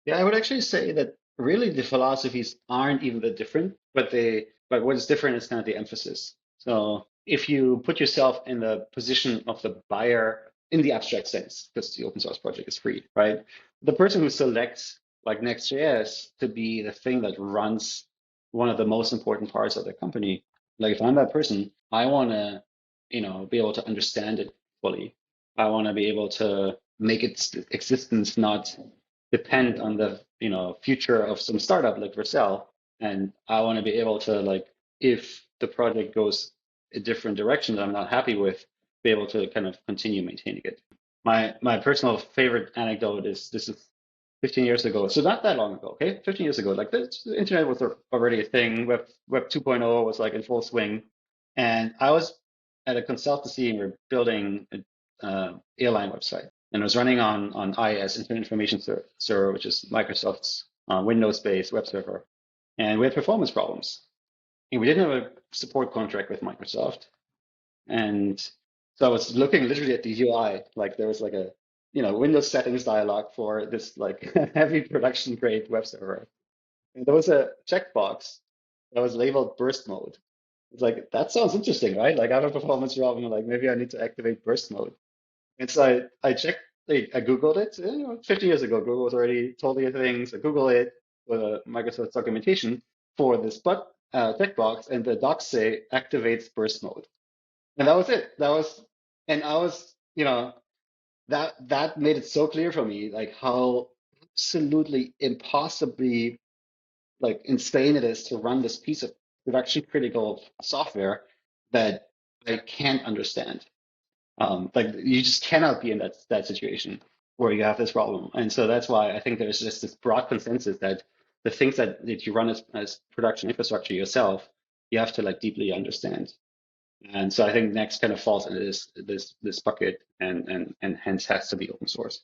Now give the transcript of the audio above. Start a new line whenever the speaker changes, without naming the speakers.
Yeah, I would actually say that really the philosophies aren't even that different, but what is different is kind of the emphasis. So if you put yourself in the position of the buyer in the abstract sense, because the open source project is free, right? The person who selects like Next.js to be the thing that runs one of the most important parts of the company, like if I'm that person, I want to, be able to understand it fully. I want to be able to make its existence not depend on the future of some startup like Vercel, and I want to be able to like if the project goes a different direction that I'm not happy with, be able to kind of continue maintaining it. My personal favorite anecdote is this is 15 years ago, so not that long ago. Okay, 15 years ago, like the internet was already a thing. Web 2.0 was like in full swing, and I was at a consultancy and we're building an airline website and it was running on IIS, Internet Information Server, which is Microsoft's Windows-based web server. And we had performance problems. And we didn't have a support contract with Microsoft. And so I was looking literally at the UI, like there was like a, Windows settings dialog for this like heavy production grade web server. And there was a checkbox that was labeled burst mode. It's like, that sounds interesting, right? Like I have a performance problem, like maybe I need to activate burst mode. And so I checked, I Googled it. 50 years ago, Google was already told me things. I Googled it with Microsoft documentation for this checkbox, and the docs say activates burst mode. And that was it. And I was, that made it so clear for me, like how absolutely impossibly like insane it is to run this piece of production critical software that I can't understand. Like you just cannot be in that situation where you have this problem. And so that's why I think there's just this broad consensus that the things that you run as production infrastructure yourself, you have to like deeply understand. And so I think Next kind of falls into this bucket and hence has to be open source.